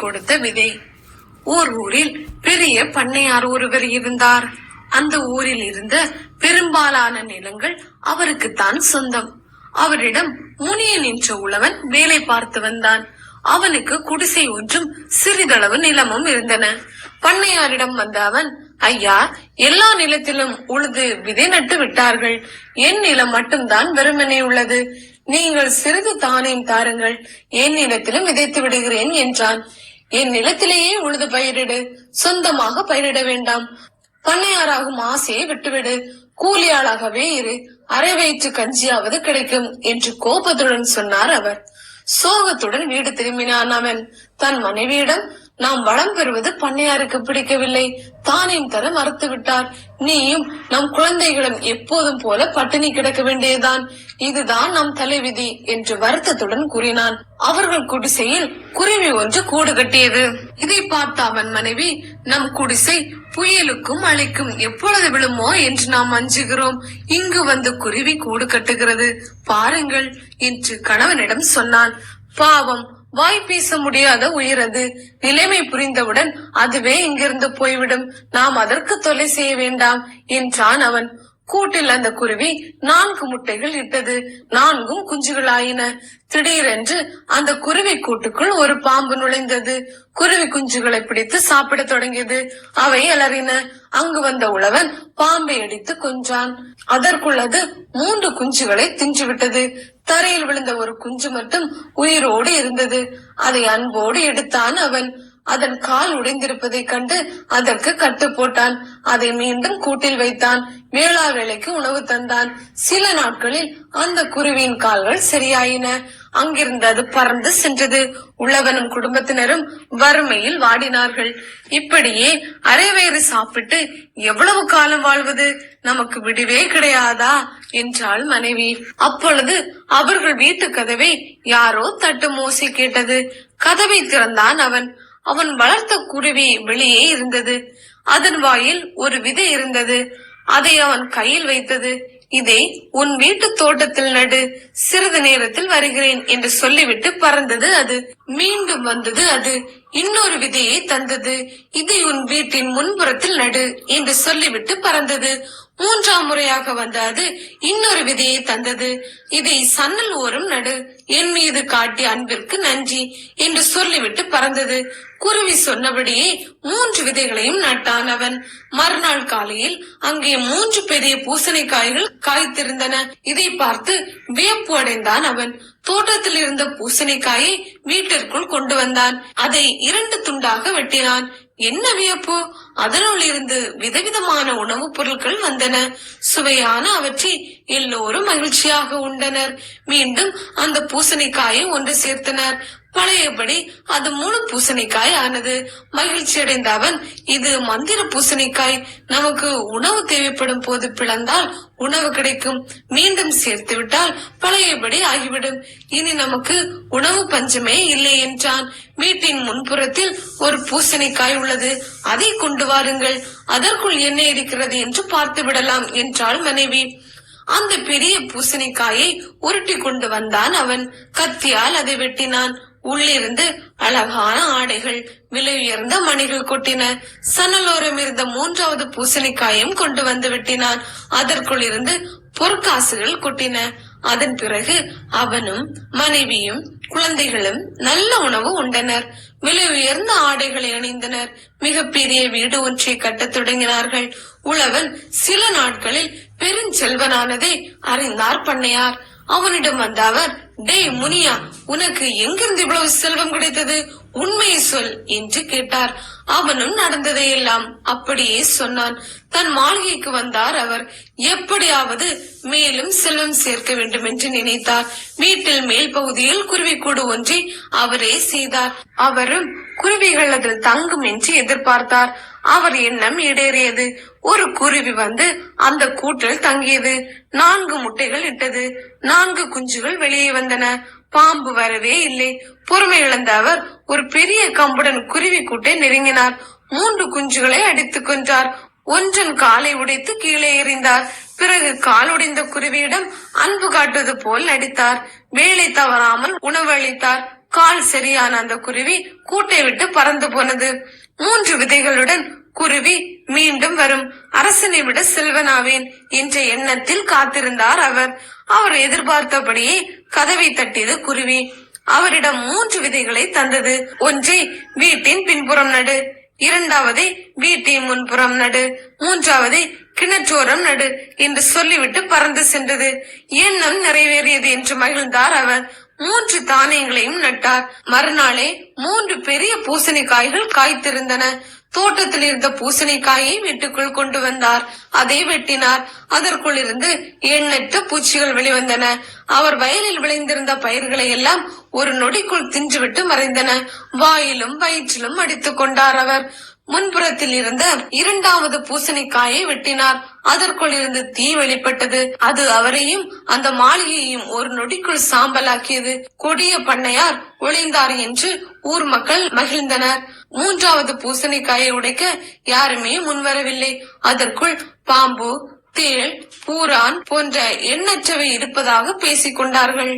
கொடுத்த விதை. ஊரில் பெரிய பண்ணையார் ஒருவர் இருந்தார். அந்த ஊரில் இருந்த பெரும்பாலான நிலங்கள் அவருக்குத்தான் சொந்தம். அவரிடம் முனியன் என்ற உழவன் வேலை பார்த்து வந்தான். அவனுக்கு குடிசை ஒன்றும் சிறிதளவு நிலமும் இருந்தன. பண்ணையாரிடம் வந்த அவன், ஐயா, எல்லா நிலத்திலும் உழுது விதை நட்டு விட்டார்கள். என் நிலம் மட்டும்தான் வெறுமனே உள்ளது. நீங்கள் சிறிது தானியம் தாருங்கள், என் நிலத்திலும் விதைத்து விடுகிறேன் என்றான். என் நிலத்திலேயே உழுது பயிரிடு, சொந்தமாக பயிரிட வேண்டாம். பண்ணையாராகும் ஆசையை விட்டுவிடு, கூலியாளாகவே இரு, அரை வயிற்று கஞ்சியாவது கிடைக்கும் என்று கோபத்துடன் சொன்னார் அவர். சோகத்துடன் வீடு திரும்பினான் அவன். தன் மனைவியிடம், நாம் வளம் பெறுவது பண்ணையாருக்கு பிடிக்கவில்லை, தானியம் தர மறுத்து விட்டார். நீயும் நம் குழந்தைகளும் எப்போதும் போல பட்டினி கிடக்க வேண்டியதுதான். இதுதான் நம் தலைவிதி என்று வருத்தத்துடன் கூறினான். அவர்கள் குடிசையில் குருவி ஒன்று கூடு கட்டியது. இதை பார்த்த அவன் மனைவி, நம் குடிசை புயலுக்கும் அழிக்கும் எப்பொழுது விழுமோ என்று நாம் அஞ்சுகிறோம். இங்கு வந்து குருவி கூடு கட்டுகிறது பாருங்கள் என்று கணவனிடம் சொன்னான். பாவம், வாய் பேச முடியாத உயிரது. நிலைமை புரிந்தவுடன் அதுவே இங்கிருந்து போய்விடும். நாம் அதற்கு தொலை செய்ய வேண்டாம் என்றான் அவன். கூட்டில் அந்த குருவி 4 முட்டைகள் இட்டது. 4ம் குஞ்சுகளாயின. திடீரென்று அந்த குருவி கூட்டுக்குள் ஒரு பாம்பு நுழைந்தது. குருவி குஞ்சுகளை பிடித்து சாப்பிட தொடங்கியது. அவை அலறின. அங்கு வந்த உழவன் பாம்பை அடித்து கொன்றான். அதற்குள் அது 3 குஞ்சுகளை தின்றுவிட்டது. தரையில் விழுந்த ஒரு குஞ்சு மட்டும் உயிரோடு இருந்தது. அதை அன்போடு எடுத்தான் அவன். அதன் கால் உடைந்திருப்பதை கண்டு அதற்கு கட்டு போட்டான். அதை மீண்டும் கூட்டில் வைத்தான். வேளா வேளைக்கு உணவு தந்தான். சில நாட்களில் அந்த குருவியின் கால்கள் சரியாயின. அங்கிருந்து அது பறந்து சென்றது. உழவனும் குடும்பத்தினரும் வறுமையில் வாடினார்கள். இப்படியே அரைவயிறு சாப்பிட்டு எவ்வளவு காலம் வாழ்வது? நமக்கு விடுவே கிடையாதா என்றாள் மனைவி. அப்பொழுது அவர்கள் வீட்டு கதவை யாரோ தட்டு மோசி கேட்டது. கதவை திறந்தான் அவன். அவன் வளர்த்த குருவி வெளியே இருந்தது. அதன் வாயில் ஒரு விதை இருந்தது. அதை அவன் கையில் வைத்தது. இதை உன் வீட்டு தோட்டத்தில் நடு, சிறிது நேரத்தில் வருகிறேன் என்று சொல்லிவிட்டு பறந்தது அது. மீண்டும் வந்தது அது. இன்னொரு விதையை தந்தது. இதை உன் வீட்டின் முன்புறத்தில் நடு என்று சொல்லிவிட்டு பறந்தது. 3ஆம் முறையாக வந்த அது இன்னொரு விதையை தந்தது. இதை சன்னல் ஓரம் நடு, என் மீது காட்டிய அன்பிற்கு நன்றி என்று சொல்லிவிட்டு பறந்தது. குருவி சொன்னபடியே 3 விதைகளையும் நட்டான் அவன். மறுநாள் காலையில் அங்கே 3 பெரிய பூசணிக்காய்கள் காய்த்திருந்தன. இதை பார்த்து வியப்பு அடைந்தான் அவன். தோட்டத்தில் இருந்த பூசணிக்காயை வீட்டிற்குள் கொண்டு வந்தான். அதை 2 துண்டாக வெட்டினான். என்ன வியப்பு! அதனுள் இருந்து விதவிதமான உணவுப் பொருட்கள் வந்தன. சுவையான அவற்றை எல்லோரும் மகிழ்ச்சியாக உண்டனர். மீண்டும் அந்த பூசணிக்காயை ஒன்று சேர்த்தனர். பழையபடி அது 3 பூசணிக்காய் ஆனது. மகிழ்ச்சி அடைந்த அவன், இது மந்திர பூசணிக்காய், நமக்கு உணவு தேவைப்படும் போது பிளந்தால் உணவு கிடைக்கும். மீண்டும் சேர்த்து விட்டால் பழையபடி ஆகிவிடும். இனி நமக்கு உணவு பஞ்சமே இல்லை என்றான். வீட்டின் முன்புறத்தில் ஒரு பூசணிக்காய் உள்ளது, அதை கொண்டு வாருங்கள், அதற்குள் என்ன இருக்கிறது என்று பார்த்து விடலாம் என்றாள் மனைவி. அந்த பெரிய பூசணிக்காயை உருட்டி கொண்டு வந்தான் அவன். கத்தியால் அதை வெட்டினான். உள்ளிருந்து அழகான ஆடைகள், விலை உயர்ந்த மணிகள் கொட்டின. சன்னலோரம் இருந்த 3வது பூசணிக்காயும் கொண்டு வந்து வெட்டினான். அதற்குள் இருந்து பொற்காசுகள் கொட்டின. அதன் பிறகு அவனும் மனைவியும் குழந்தைகளும் நல்ல உணவு உண்டனர். விலை உயர்ந்த ஆடைகளை அணிந்தனர். மிகப்பெரிய வீடு ஒன்றை கட்டத் தொடங்கினார்கள். உழவன் சில நாட்களில் பெருஞ்செல்வனானதை அறிந்தார் பண்ணையார். அவனிடம் வந்த அவர், டேய் முனியா, உனக்கு எங்கிருந்து இவ்வளவு செல்வம் கிடைத்தது? உண்மையை சொல் என்று கேட்டார். அவனும் நடந்ததை எல்லாம் அப்படியே சொன்னான். தன் மாளிகைக்கு வந்தார் அவர். எப்படியாவது மேலும் செல்வம் சேர்க்க வேண்டும் என்று நினைத்தார். வீட்டில் மேல் பகுதியில் குருவிக்கூடு ஒன்றை அவரே செய்தார். அவரும் குருவிகள் அதில் தங்கும் என்று எதிர்பார்த்தார். அவர் எண்ணம் ஈடேறியது. ஒரு குருவி வந்து அந்த கூட்டில் தங்கியது. 4 முட்டைகள் இட்டது. 4 குஞ்சுகள் வெளியே வந்தன. பாம்பு வரவே இல்லை. பொறுமை இழந்த அவர் ஒரு பெரிய கம்புடன் குருவி கூட்டை நெருங்கினார். 3 குஞ்சுகளை அடித்துக் கொன்றார். ஒன்றன் காலை உடைத்து கீழே எறிந்தார். பிறகு கால் உடைந்த குருவியிடம் அன்பு காட்டுவது போல் நடித்தார். வேலை தவறாமல் உணவு அளித்தார். கால் சரியான அந்த குருவி கூட்டை விட்டு பறந்து போனது. 3 விதைகளுடன் குருவி மீண்டும் வரும். அரசனை விட செல்வனாவேன் என்ற எண்ணத்தில் காத்திருந்தார் அவர். அவர் எதிர்பார்த்தபடியே கதவை தட்டியது குருவி. அவரிடம் 3 விதைகளை தந்தது. ஒன்றை வீட்டின் பின்புறம் நடு, 2வது வீட்டின் முன்புறம் நடு, 3வது கிணற்றோரம் நடு என்று சொல்லிவிட்டு பறந்து சென்றது. எண்ணம் நிறைவேறியது என்று மகிழ்ந்தார் அவர். 3 தானியங்களையும் நட்டார். மறுநாளே 3 பெரிய பூசணிக்காய்கள் காய்த்திருந்தன. தோட்டத்தில் இருந்த பூசணிக்காயை வீட்டுக்குள் கொண்டு வந்தார். அதை வெட்டினார். அதற்குள் இருந்து எண்ணற்ற பூச்சிகள் வெளிவந்தன. அவர் வயலில் விளைந்திருந்த பயிர்களை எல்லாம் ஒரு நொடிக்குள் தின்றுவிட்டு மறைந்தன. வாயிலும் வயிற்றிலும் அடித்துக் கொண்டார் அவர். முன்புறத்தில் இருந்த 2வது பூசணிக்காயை வெட்டினார். அதற்குள் இருந்து தீ வெளிப்பட்டது. அது அவரையும் அந்த மாளிகையையும் ஒரு நொடிக்குள் சாம்பலாக்கியது. கொடிய பண்ணையார் ஒளிந்தார் என்று ஊர் மக்கள் மகிழ்ந்தனர். 3வது பூசணிக்காயை உடைக்க யாருமே முன்வரவில்லை. அதற்குள் பாம்பு, தேள், பூரான் போன்ற எண்ணற்றவை இருப்பதாக பேசிக் கொண்டார்கள்.